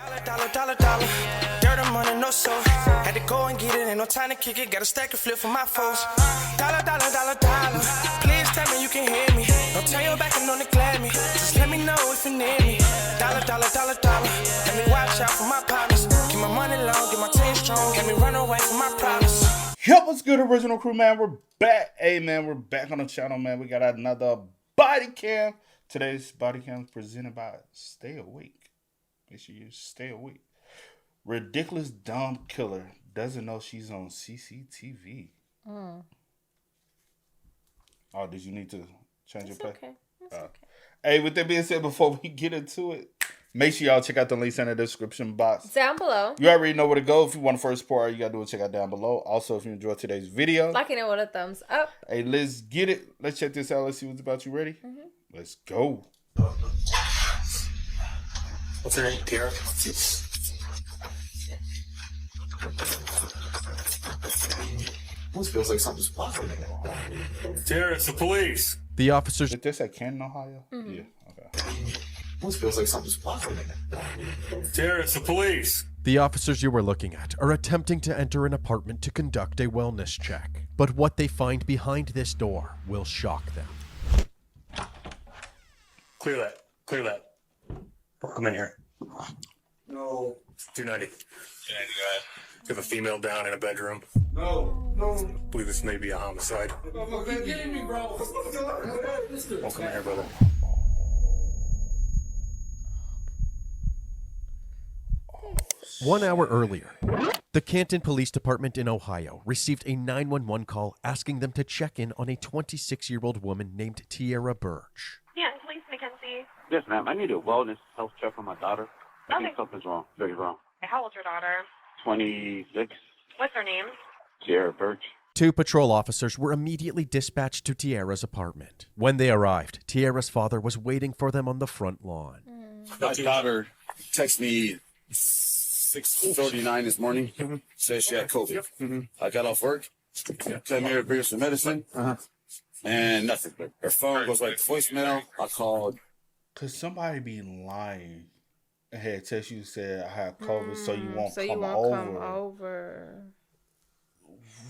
Dollar. Dirt and money, no soul. Had to go and get it, ain't no time to kick it. Got a stack and flip for my foes. Dollar. Please tell me you can hear me. Don't turn your back and don't neglect me. Just let me know if you need me. Dollar. Let me watch out for my partners. Keep my money long, get my team strong. Let me run away from my problems. Yo, what's good, original crew, man? We're back. Hey, man, we're back on the channel, man. We got another body cam. Today's body cam is presented by Stay Awake. Make sure you stay awake. Ridiculous dumb killer doesn't know she's on CCTV. Oh, did you need to change your play? Okay. That's okay. Hey, with that being said, before we get into it, make sure y'all check out the links in the description box. Down below. You already know where to go. If you want to first support, all you got to do is check out down below. Also, if you enjoyed today's video, liking it with a thumbs up. Hey, let's get it. Let's check this out. Let's see what's about. You ready? Mm-hmm. Let's go. What's her name? Tara? This feels like something's popping. Tara, it's the police. The officers... Is this at Canton, Ohio? Mm-hmm. Yeah, okay. This feels like something's popping. Tara, it's the police. The officers you were looking at are attempting to enter an apartment to conduct a wellness check. But what they find behind this door will shock them. Clear that. Come in here. No. 290. 290, go ahead. We have a female down in a bedroom. No. I believe this may be a homicide. No, get me, bro. Don't come in here, brother. One hour earlier, the Canton Police Department in Ohio received a 911 call asking them to check in on a 26-year-old woman named Tierra Birch. Yeah, police, Mackenzie. Yes, ma'am. I need a wellness health check for my daughter. I think something's wrong. Very wrong. How old's your daughter? 26. What's her name? Tierra Birch. Two patrol officers were immediately dispatched to Tierra's apartment. When they arrived, Tierra's father was waiting for them on the front lawn. My daughter texted me 6:39 this morning. Says she had COVID. I got off work. Came here to bring her some medicine. And nothing. Her phone goes like voicemail. I called. Could somebody be lying and had text you said I have COVID so you won't come over?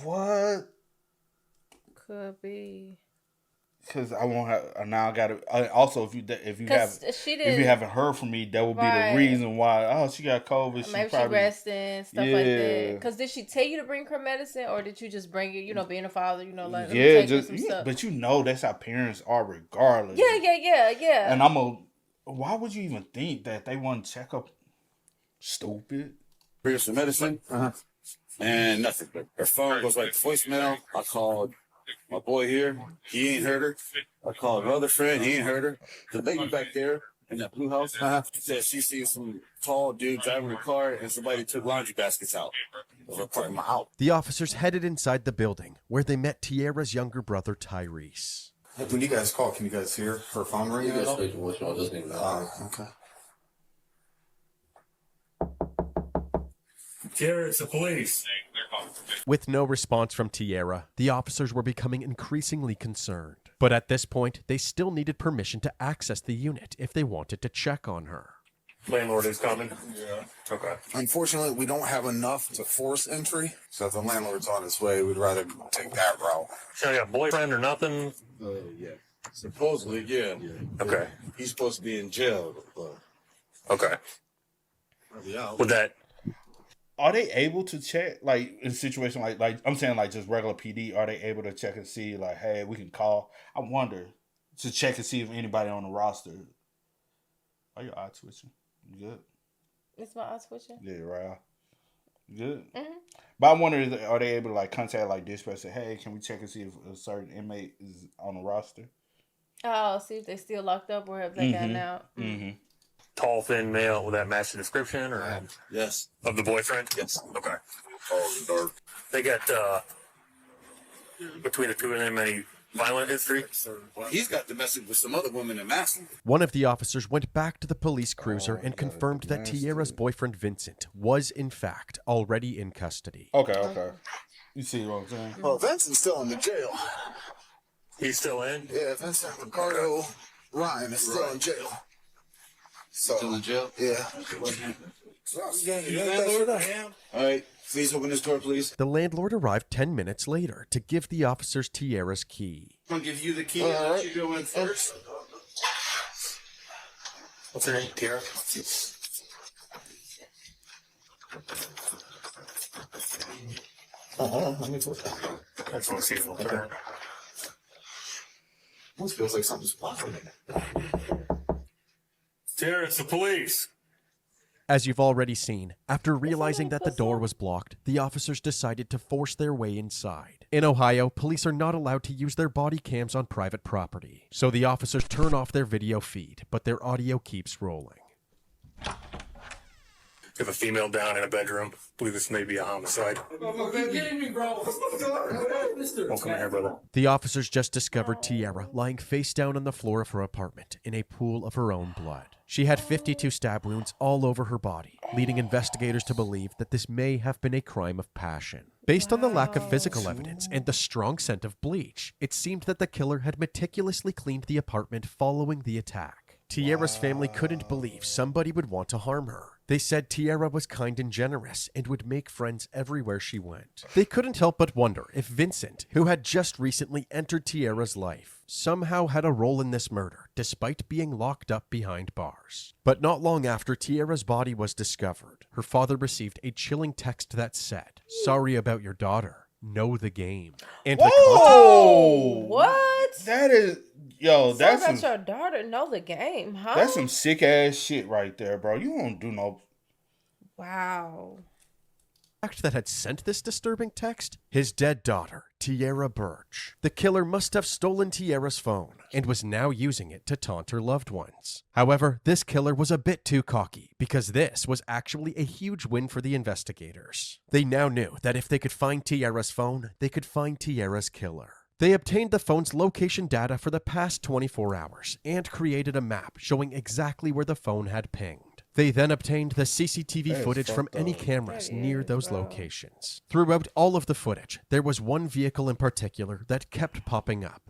What? Could be. Because I won't have now. I gotta also if you haven't heard from me, that would be the reason why. Oh, she got COVID. Maybe she resting, stuff like that. Because did she tell you to bring her medicine, or did you just bring it? You know, being a father, you know, like stuff. But you know that's how parents are, regardless. Yeah. And why would you even think that they want to check up? Stupid. Bring her some medicine. And nothing. Her phone goes like voicemail. I called my boy here. He ain't heard her. I called her other friend. He ain't heard her. The lady back there in that blue house said she seen some tall dude driving a car and somebody took laundry baskets out of her part of my house. The officers headed inside the building where they met Tierra's younger brother, Tyrese. When you guys call, can you guys hear her phone ringing? Okay. Tara, it's the police. With no response from Tierra, the officers were becoming increasingly concerned. But at this point, they still needed permission to access the unit if they wanted to check on her. Landlord is coming. Yeah. Okay. Unfortunately, we don't have enough to force entry, so if the landlord's on his way, we'd rather take that route. She got a boyfriend or nothing? Yeah. Supposedly, yeah. Okay. He's supposed to be in jail. Okay. Would that... Are they able to check, like, in a situation like I'm saying, like, just regular PD, are they able to check and see, like, hey, we can call? I wonder, to check and see if anybody on the roster. Are your eyes twitching? You good? Is my eyes twitching? Yeah, right. You good? Mm-hmm. But I wonder, are they able to, like, contact, like, dispatch, say, hey, can we check and see if a certain inmate is on the roster? Oh, see if they still locked up or have they gotten out. Mm-hmm. Tall, thin male, will that match the description? Or Yes. Of the boyfriend? Yes. Okay. Tall and dark. They got, between the two of them, any violent history? He's got domestic with some other women in Massillon. One of the officers went back to the police cruiser and confirmed that Tierra's boyfriend, Vincent, was, in fact, already in custody. Okay. You see what I'm saying? Well, Vincent's still in the jail. He's still in? Yeah, Vincent Ricardo Ryan is still in jail. So, Still in jail? Yeah. All right, please open this door, please. The landlord arrived 10 minutes later to give the officers Tiara's key. I'm gonna give you the key and let you go in first. What's her name? Tiara? I just want to see if it'll turn. This feels like something's blocking it. Tiara, it's the police. As you've already seen, after realizing that the door was blocked, the officers decided to force their way inside. In Ohio, police are not allowed to use their body cams on private property, so the officers turn off their video feed, but their audio keeps rolling. We have a female down in a bedroom. I believe this may be a homicide. Are you kidding me, bro? Welcome here, brother. The officers just discovered Tiara lying face down on the floor of her apartment in a pool of her own blood. She had 52 stab wounds all over her body, leading investigators to believe that this may have been a crime of passion. Based on the lack of physical evidence and the strong scent of bleach, it seemed that the killer had meticulously cleaned the apartment following the attack. Tiara's family couldn't believe somebody would want to harm her. They said Tiara was kind and generous and would make friends everywhere she went. They couldn't help but wonder if Vincent, who had just recently entered Tiara's life, somehow had a role in this murder, despite being locked up behind bars. But not long after Tiara's body was discovered, her father received a chilling text that said, "Sorry about your daughter. Know the game." And Whoa! What? That is, yo, that's Sorry some, about your daughter. Know the game, huh? that's some sick ass shit right there, bro. You don't do no. Wow. fact that had sent this disturbing text? His dead daughter, Tiara Birch. The killer must have stolen Tiara's phone and was now using it to taunt her loved ones. However, this killer was a bit too cocky because this was actually a huge win for the investigators. They now knew that if they could find Tiara's phone, they could find Tiara's killer. They obtained the phone's location data for the past 24 hours and created a map showing exactly where the phone had pinged. They then obtained the CCTV footage from any cameras near those locations. Throughout all of the footage, there was one vehicle in particular that kept popping up.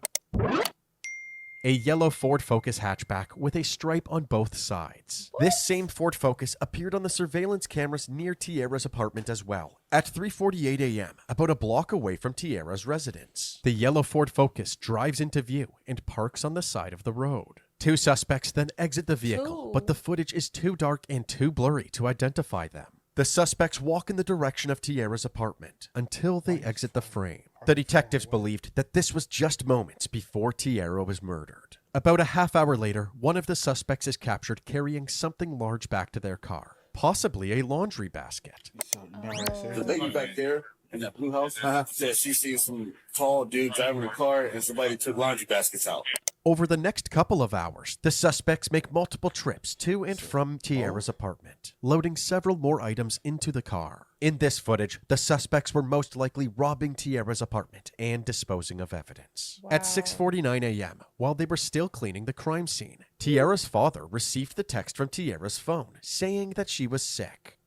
A yellow Ford Focus hatchback with a stripe on both sides. What? This same Ford Focus appeared on the surveillance cameras near Tiara's apartment as well, at 3:48 a.m., about a block away from Tiara's residence. The yellow Ford Focus drives into view and parks on the side of the road. Two suspects then exit the vehicle, but the footage is too dark and too blurry to identify them. The suspects walk in the direction of Tiara's apartment until they exit the frame. The detectives believed that this was just moments before Tiara was murdered. About a half hour later, one of the suspects is captured carrying something large back to their car, possibly a laundry basket. The lady back there in that blue house said she sees some tall dude driving a car and somebody took laundry baskets out. Over the next couple of hours, the suspects make multiple trips to and from Tiara's apartment, loading several more items into the car. In this footage, the suspects were most likely robbing Tiara's apartment and disposing of evidence. Wow. At 6:49 a.m., while they were still cleaning the crime scene, Tiara's father received the text from Tiara's phone saying that she was sick.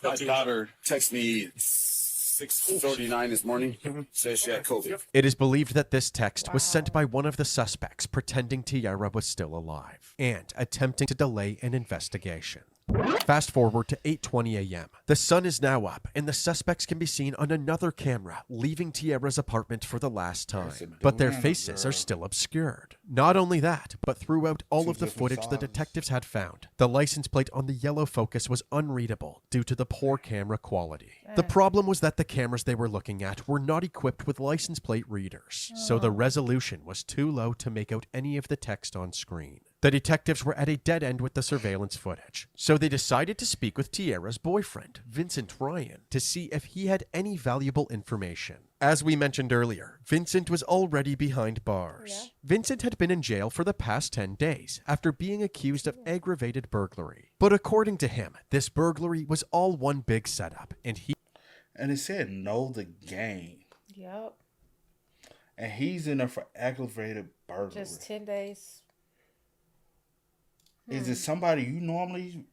My daughter texted me 6:39 this morning, says she had COVID. It is believed that this text was sent by one of the suspects pretending Tiara was still alive and attempting to delay an investigation. Fast forward to 8:20 a.m. The sun is now up, and the suspects can be seen on another camera leaving Tiara's apartment for the last time, but their faces are still obscured. Not only that, but throughout all of the footage the detectives had found, the license plate on the yellow Focus was unreadable due to the poor camera quality. The problem was that the cameras they were looking at were not equipped with license plate readers, so the resolution was too low to make out any of the text on screen. The detectives were at a dead end with the surveillance footage, so they decided to speak with Tiara's boyfriend, Vincent Ryan, to see if he had any valuable information. As we mentioned earlier, Vincent was already behind bars. Yeah. Vincent had been in jail for the past 10 days after being accused of aggravated burglary. But according to him, this burglary was all one big setup, and it said know the game. Yep. And he's in there for aggravated burglary. Just 10 days. Is it somebody you normally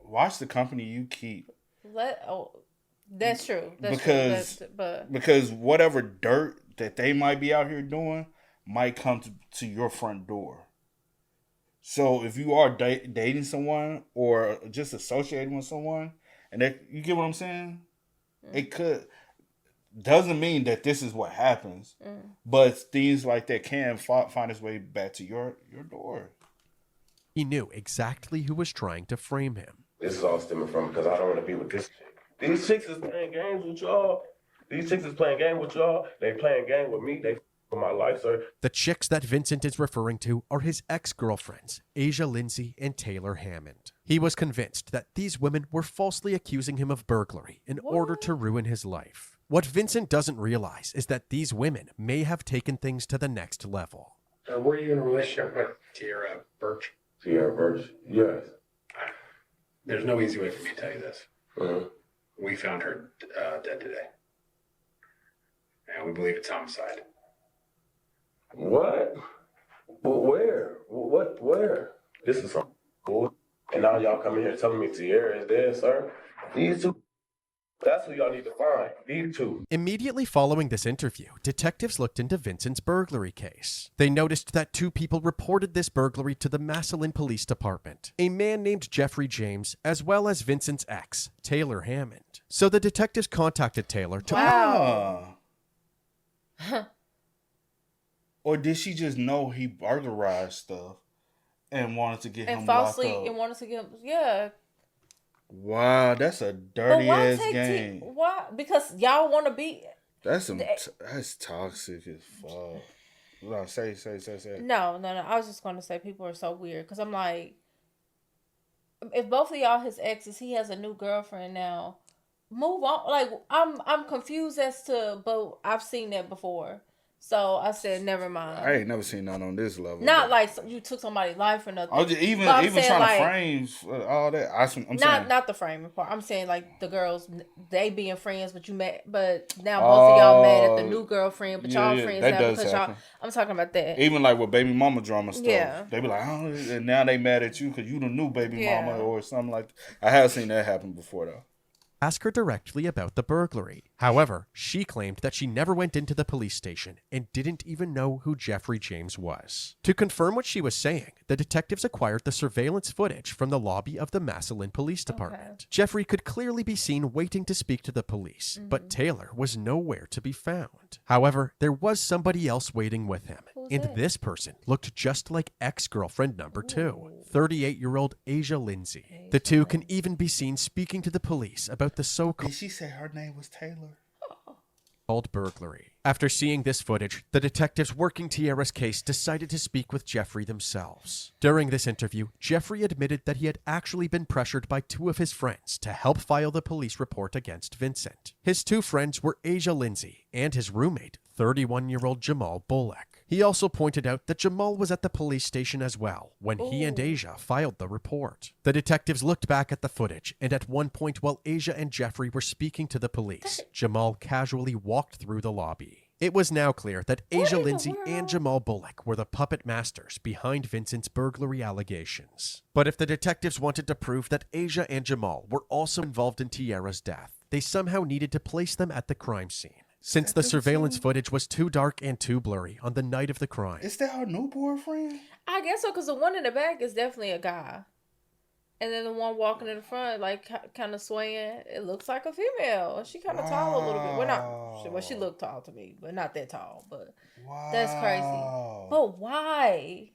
watch the company you keep? That's true. Because whatever dirt that they might be out here doing might come to your front door. So if you are dating someone or just associating with someone, and you get what I'm saying, it doesn't mean that this is what happens, but things like that can find its way back to your door. He knew exactly who was trying to frame him. This is all stemming from because I don't want to be with this chick. These chicks is playing games with y'all. They playing game with me. They for my life, sir. The chicks that Vincent is referring to are his ex-girlfriends, Asia Lindsay and Taylor Hammond. He was convinced that these women were falsely accusing him of burglary in order to ruin his life. What Vincent doesn't realize is that these women may have taken things to the next level. Were you in a relationship with Tierra Birch? Tierra Birch? Yes. There's no easy way for me to tell you this. Uh-huh. We found her dead today. And we believe it's homicide. What? Well, where? What? Where? This is some cool. And now y'all coming here telling me Tierra is dead, sir? These two. That's who y'all need to find. These two. Immediately following this interview, detectives looked into Vincent's burglary case. They noticed that 2 people reported this burglary to the Massillon Police Department, a man named Jeffrey James, as well as Vincent's ex, Taylor Hammond. So the detectives contacted Taylor to... Wow. Or did she just know he burglarized stuff and wanted to get him and locked falsely up? and wanted to get him, yeah. Wow, that's a dirty ass game. Why? Because y'all want to be. That's toxic as fuck. No, say. No. I was just going to say people are so weird because I'm like, if both of y'all his exes, he has a new girlfriend now. Move on. Like I'm confused as to, but I've seen that before. So I said, never mind. I ain't never seen none on this level. Not like you took somebody's life or nothing. I was even trying to frame all that. I'm saying not the framing part. I'm saying like the girls, they being friends, but now both of y'all mad at the new girlfriend, but y'all friends now because y'all. I'm talking about that. Even like with baby mama drama stuff. Yeah. They be like, oh, and now they mad at you because you the new baby mama or something like that. I have seen that happen before though. Ask her directly about the burglary. However, she claimed that she never went into the police station and didn't even know who Jeffrey James was. To confirm what she was saying, the detectives acquired the surveillance footage from the lobby of the Massillon Police Department. Okay. Jeffrey could clearly be seen waiting to speak to the police, but Taylor was nowhere to be found. However, there was somebody else waiting with him, and this person looked just like ex-girlfriend number 2, 38-year-old Asia Lindsay. The two can even be seen speaking to the police about the so-called... Did she say her name was Taylor? Burglary. After seeing this footage, the detectives working Tierra's case decided to speak with Jeffrey themselves. During this interview, Jeffrey admitted that he had actually been pressured by 2 of his friends to help file the police report against Vincent. His 2 friends were Asia Lindsay and his roommate, 31-year-old Jamal Bullock. He also pointed out that Jamal was at the police station as well when he and Asia filed the report. The detectives looked back at the footage, and at one point while Asia and Jeffrey were speaking to the police, Jamal casually walked through the lobby. It was now clear that Asia Lindsay and Jamal Bullock were the puppet masters behind Vincent's burglary allegations. But if the detectives wanted to prove that Asia and Jamal were also involved in Tierra's death, they somehow needed to place them at the crime scene. Since the surveillance footage was too dark and too blurry on the night of the crime. Is that her new boyfriend? I guess so, because the one in the back is definitely a guy. And then the one walking in the front, like, kind of swaying, it looks like a female. She kind of tall a little bit. Well, she looked tall to me, but not that tall. But that's crazy. But why?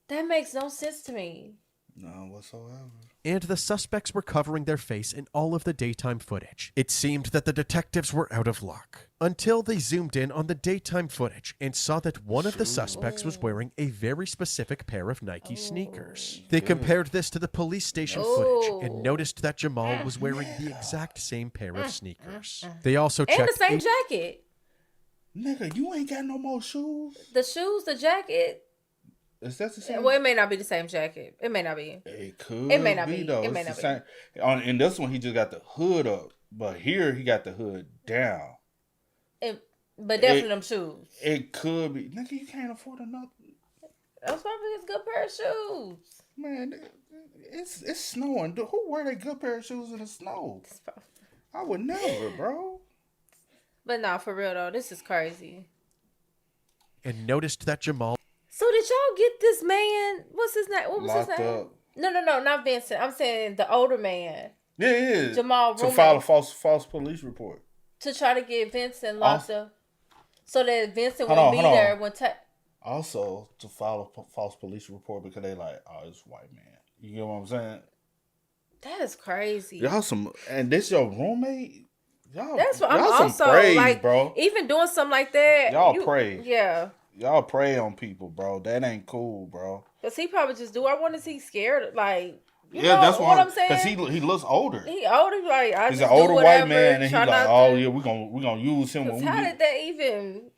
That makes no sense to me. None whatsoever. And the suspects were covering their face in all of the daytime footage. It seemed that the detectives were out of luck, until they zoomed in on the daytime footage and saw that one of the suspects was wearing a very specific pair of Nike sneakers. They compared this to the police station footage and noticed that Jamal was wearing the exact same pair of sneakers. They also checked... And the same jacket. Nigga, you ain't got no more shoes? The shoes, the jacket... Is that the same? Well, it may not be the same jacket. It may not be. It could. It may not be. Though. It may not be. In this one, he just got the hood up, but here he got the hood down. But definitely them shoes. It could be. Nigga, you can't afford another. That's probably his good pair of shoes. Man, it's snowing. Who wear a good pair of shoes in the snow? I would never, bro. But nah, for real though, this is crazy. And noticed that Jamal... So did Did y'all get this man? What's his name? What was Locked his name? up. No, not Vincent. I'm saying the older man. Yeah. Jamal to roommate. file a false police report. To try to get Vincent locked up. So that Vincent Hold would on, be hold on. there when Also, to file a false police report because they like, oh, it's a white man. You get what I'm saying? That is crazy. Y'all and this your roommate? That's what I'm y'all some also praise, like, bro. even doing something like that. Y'all pray. Yeah. Y'all prey on people, bro. That ain't cool, bro. Cause he probably just do. I want to see scared, like. You Yeah, know that's what I'm saying. Cause he looks older. He older, like He's an older white man, and he like, oh yeah, we gonna use him. Cause how did that even?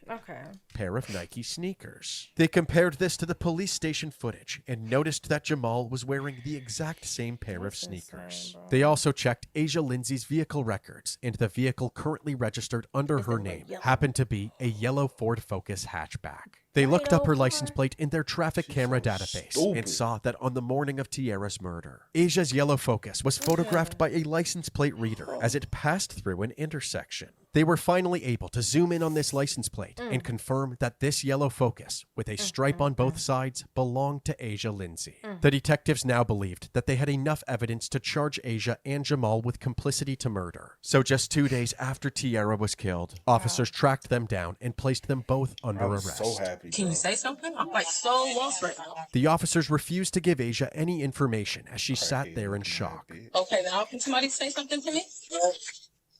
Okay. Pair of Nike sneakers. They compared this to the police station footage and noticed that Jamal was wearing the exact same pair of sneakers. They also checked Asia Lindsay's vehicle records, and the vehicle currently registered under her name happened to be a yellow Ford Focus hatchback. They looked up her license plate in their traffic camera database and saw that on the morning of Tierra's murder, Asia's yellow Focus was photographed by a license plate reader as it passed through an intersection. They were finally able to zoom in on this license plate and confirm that this yellow Focus, with a stripe on both sides, belonged to Asia Lindsay. The detectives now believed that they had enough evidence to charge Asia and Jamal with complicity to murder. So just 2 days after Tierra was killed, officers tracked them down and placed them both under arrest. So happy. Can you say something? I'm like so lost right now. The officers refused to give Asia any information as she sat there in shock. Okay, now can somebody say something to me?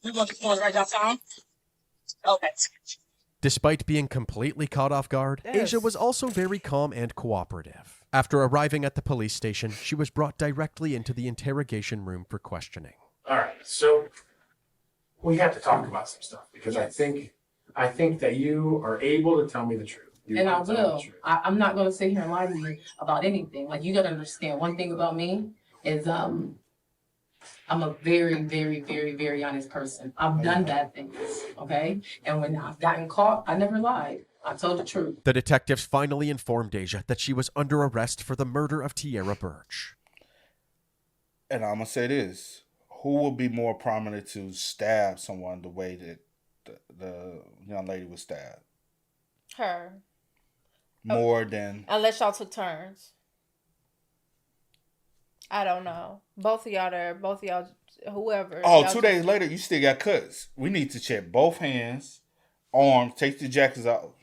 We're going to go right downtown. Okay. Despite being completely caught off guard, Asia was also very calm and cooperative. After arriving at the police station, she was brought directly into the interrogation room for questioning. All right, so we have to talk about some stuff because I think that you are able to tell me the truth. And I will. I'm not going to sit here and lie to you about anything. Like, you got to understand one thing about me is I'm a very, very, very, very honest person. I've done bad things, okay? And when I've gotten caught, I never lied. I told the truth. The detectives finally informed Asia that she was under arrest for the murder of Tierra Birch. And I'm going to say this. Who will be more prominent to stab someone the way that the young lady was stabbed? Her. More than... Unless y'all took turns. I don't know. Both of y'all there. Both of y'all, whoever. Oh, y'all 2 days later, you still got cuts. We need to check both hands, arms, take the jackets out.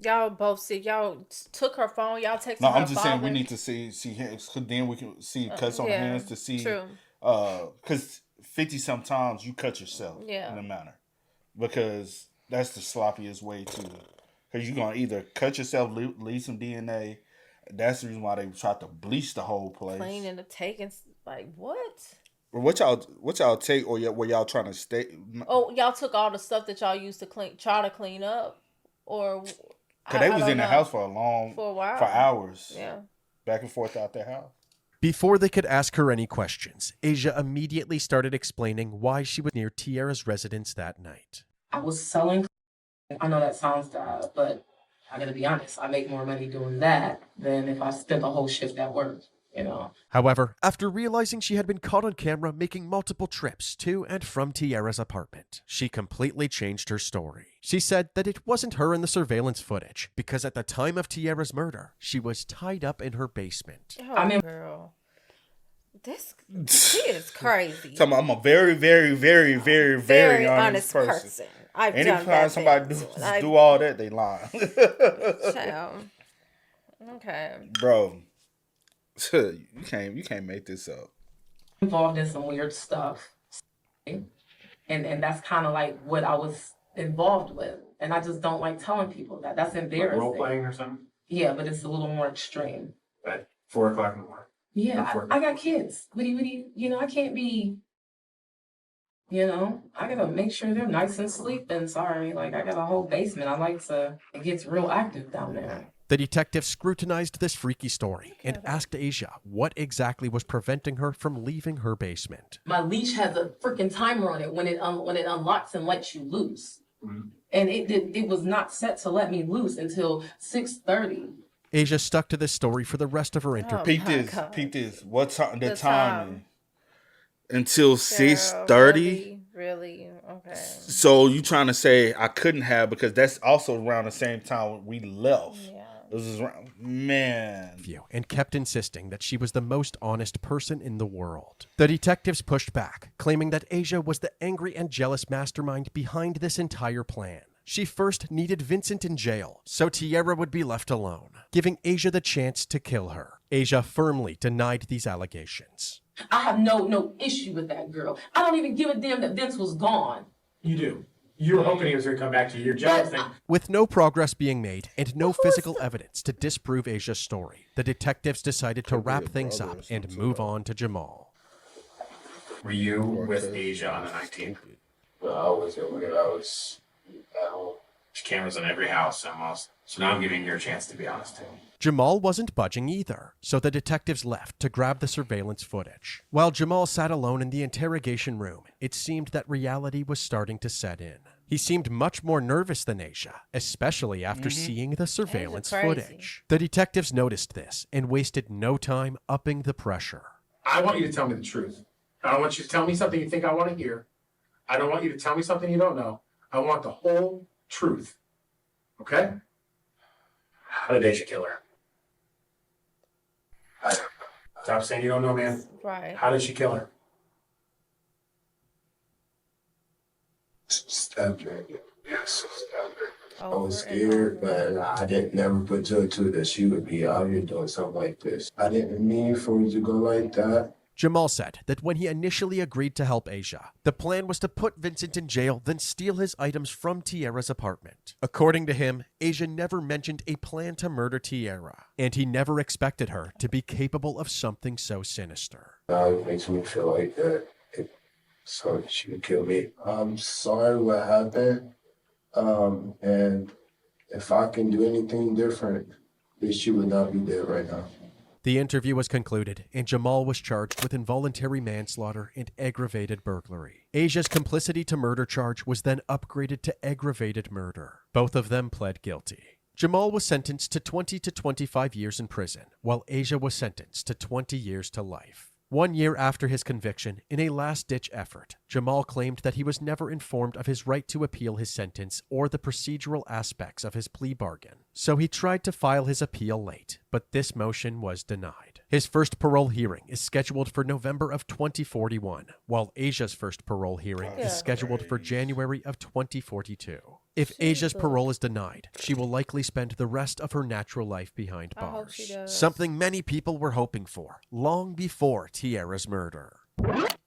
Y'all both see. Y'all took her phone. Y'all texted her. No, I'm just father. saying we need to see hands, because then we can see cuts on the hands to see. True. Because 50 sometimes you cut yourself in a manner, because that's the sloppiest way to. Because you're gonna either cut yourself, leave some DNA. That's the reason why they tried to bleach the whole place. Clean and taking, like, what? What y'all take, or were y'all trying to stay? Oh, y'all took all the stuff that y'all used to try to clean up, or? Because they was in the house for a while, for hours. Yeah. Back and forth out their house. Before they could ask her any questions, Asia immediately started explaining why she was near Tierra's residence that night. I was selling. I know that sounds bad, but I gotta be honest. I make more money doing that than if I spent a whole shift at work, you know. However, after realizing she had been caught on camera making multiple trips to and from Tierra's apartment, she completely changed her story. She said that it wasn't her in the surveillance footage, because at the time of Tierra's murder, she was tied up in her basement. Oh, girl. She is crazy. So I'm a very, very, very, very, very honest person. Anytime somebody do all that, they lying. Child. Okay. Bro, you can't make this up. Involved in some weird stuff, and that's kind of like what I was involved with, and I just don't like telling people that. That's embarrassing. Like role playing or something? Yeah, but it's a little more extreme. At 4 o'clock in the morning. Yeah, I got kids. What do you I can't be. I gotta make sure they're nice and sleeping. Sorry, like I got a whole basement. It gets real active down there. The detective scrutinized this freaky story and asked Asia what exactly was preventing her from leaving her basement. My leash has a freaking timer on it when it unlocks and lets you loose. Mm-hmm. And it was not set to let me loose until 6:30. Asia stuck to this story for the rest of her interview. Peep this. What time? The timing. Until 6:30. Really? Okay. So you trying to say I couldn't have because that's also around the same time we left. Yeah. It was just around, man. And kept insisting that she was the most honest person in the world. The detectives pushed back, claiming that Asia was the angry and jealous mastermind behind this entire plan. She first needed Vincent in jail, so Tierra would be left alone, giving Asia the chance to kill her. Asia firmly denied these allegations. I have no issue with that girl. I don't even give a damn that Vince was gone. You do. You were hoping he was going to come back to you. You're jealous thing. With no progress being made and no physical evidence to disprove Asia's story, the detectives decided to wrap things up and move on to Jamal. Were you with Asia on the 19th? No, I wasn't with her. I was at home. There's cameras in every house almost. So now I'm giving you a chance to be honest too. Jamal wasn't budging either, so the detectives left to grab the surveillance footage. While Jamal sat alone in the interrogation room, it seemed that reality was starting to set in. He seemed much more nervous than Asia, especially after seeing the surveillance footage. The detectives noticed this and wasted no time upping the pressure. I want you to tell me the truth. I don't want you to tell me something you think I want to hear. I don't want you to tell me something you don't know. I want the whole truth. Okay? How did Asia kill her? Stop saying you don't know, man. Right. How did she kill her? Stabbed her. Yes, stabbed her. I Over was and scared, over. but I didn't never put two and two that she would be out here doing something like this. I didn't mean for it to go like that. Jamal said that when he initially agreed to help Asia, the plan was to put Vincent in jail, then steal his items from Tierra's apartment. According to him, Asia never mentioned a plan to murder Tierra, and he never expected her to be capable of something so sinister. Now it makes me feel like that. So she would kill me. I'm sorry what happened. And if I can do anything different, then she would not be dead right now. The interview was concluded, and Jamal was charged with involuntary manslaughter and aggravated burglary. Asia's complicity to murder charge was then upgraded to aggravated murder. Both of them pled guilty. Jamal was sentenced to 20 to 25 years in prison, while Asia was sentenced to 20 years to life. 1 year after his conviction, in a last-ditch effort, Jamal claimed that he was never informed of his right to appeal his sentence or the procedural aspects of his plea bargain. So he tried to file his appeal late, but this motion was denied. His first parole hearing is scheduled for November of 2041, while Asia's first parole hearing is scheduled for January of 2042. If Asia's parole is denied, she will likely spend the rest of her natural life behind I hope she bars. does. Something many people were hoping for, long before Tierra's murder.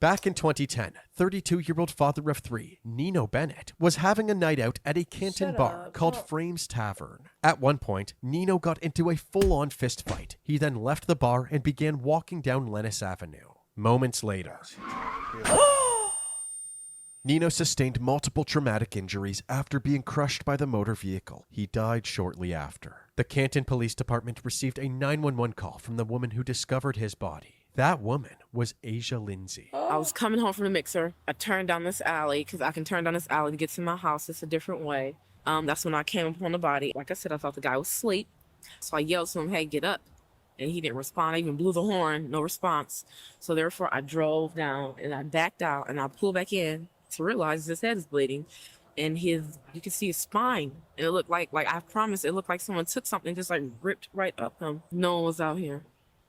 Back in 2010, 32-year-old father of three, Nino Bennett, was having a night out at a Canton Shut bar up. called Don't- Frames Tavern. At one point, Nino got into a full-on fist fight. He then left the bar and began walking down Lennis Avenue. Moments later, Nino sustained multiple traumatic injuries after being crushed by the motor vehicle. He died shortly after. The Canton Police Department received a 911 call from the woman who discovered his body. That woman was Asia Lindsay. I was coming home from the mixer. I turned down this alley because I can turn down this alley to get to my house. It's a different way. That's when I came upon the body. Like I said, I thought the guy was asleep. So I yelled to him, hey, get up. And he didn't respond. I even blew the horn, no response. So therefore, I drove down and I backed out and I pulled back in to realize his head is bleeding. And you can see his spine. And it looked like I promise, it looked like someone took something and just like ripped right up him. No one was out here.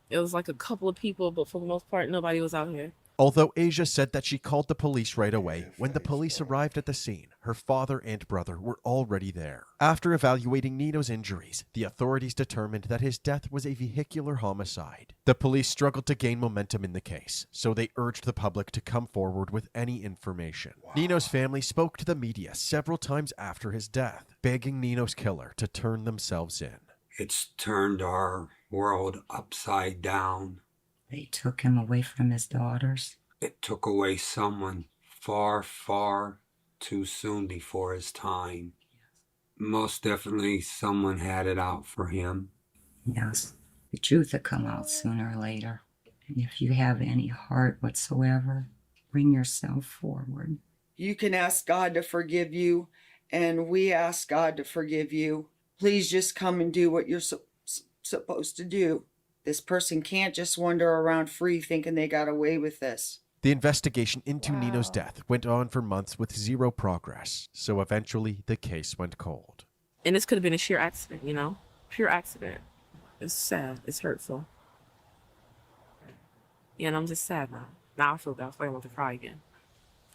It was like a couple of people, but for the most part, nobody was out here. Although Asia said that she called the police right away, when the police arrived at the scene, her father and brother were already there. After evaluating Nino's injuries, the authorities determined that his death was a vehicular homicide. The police struggled to gain momentum in the case, so they urged the public to come forward with any information. Nino's family spoke to the media several times after his death, begging Nino's killer to turn themselves in. It's turned our world upside down. They took him away from his daughters. It took away someone far, far too soon before his time. Most definitely someone had it out for him. Yes, the truth will come out sooner or later. And if you have any heart whatsoever, bring yourself forward. You can ask God to forgive you, and we ask God to forgive you. Please just come and do what you're supposed to do. This person can't just wander around free thinking they got away with this. The investigation into Nino's death went on for months with zero progress, so eventually the case went cold. And this could have been a sheer accident, you know? Pure accident. It's sad. It's hurtful. Yeah, and I'm just sad now. Now I feel bad. I feel like I want to cry again.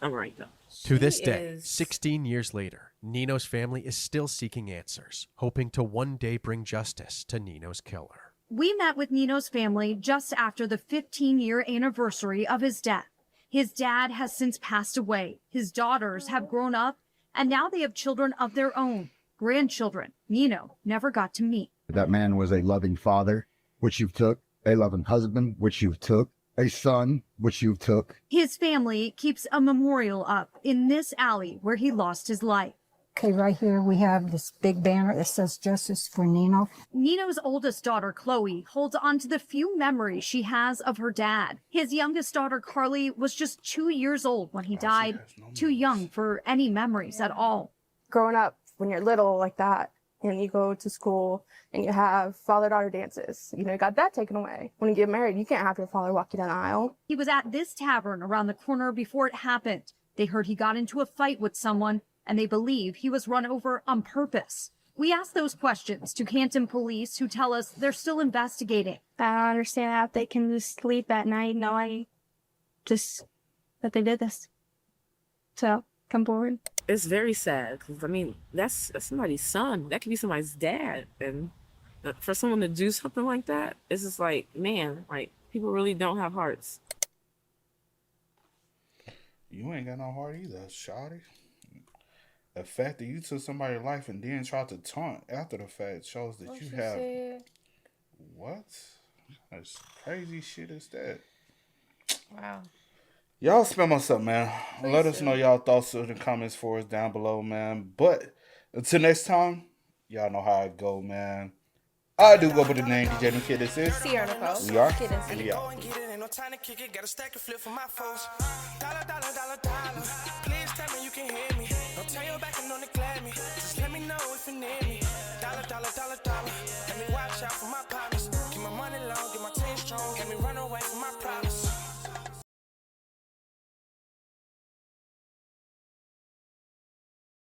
I'm right, though. To this day, 16 years later, Nino's family is still seeking answers, hoping to one day bring justice to Nino's killer. We met with Nino's family just after the 15-year anniversary of his death. His dad has since passed away. His daughters have grown up, and now they have children of their own, grandchildren Nino never got to meet. That man was a loving father, which you took, a loving husband, which you took, a son, which you took. His family keeps a memorial up in this alley where he lost his life. Okay, right here we have this big banner that says Justice for Nino. Nino's oldest daughter, Chloe, holds on to the few memories she has of her dad. His youngest daughter, Carly, was just 2 years old when he died, too young for any memories at all. Growing up, when you're little like that, and you go to school and you have father-daughter dances, you got that taken away. When you get married, you can't have your father walk you down the aisle. He was at this tavern around the corner before it happened. They heard he got into a fight with someone, and they believe he was run over on purpose. We asked those questions to Canton police, who tell us they're still investigating. I don't understand how they can just sleep at night knowing just that they did this. So, come forward. It's very sad because, I mean, that's somebody's son. That could be somebody's dad. And for someone to do something like that, it's just like, man, like, people really don't have hearts. You ain't got no heart either, shawty. The fact that you took somebody's life and then tried to taunt after the fact shows that you have... Said? What? That's crazy shit is that? Wow. Y'all spam us up, man. Let us know y'all thoughts in the comments for us down below, man. But until next time, y'all know how it go, man. I do go by the name DJ New Kid. This is Sierra Nicole. We are. Kid and C. We out. Ain't no time to kick it, got a stack of flip for my foes. Dollar, dollar, dollar, dollar.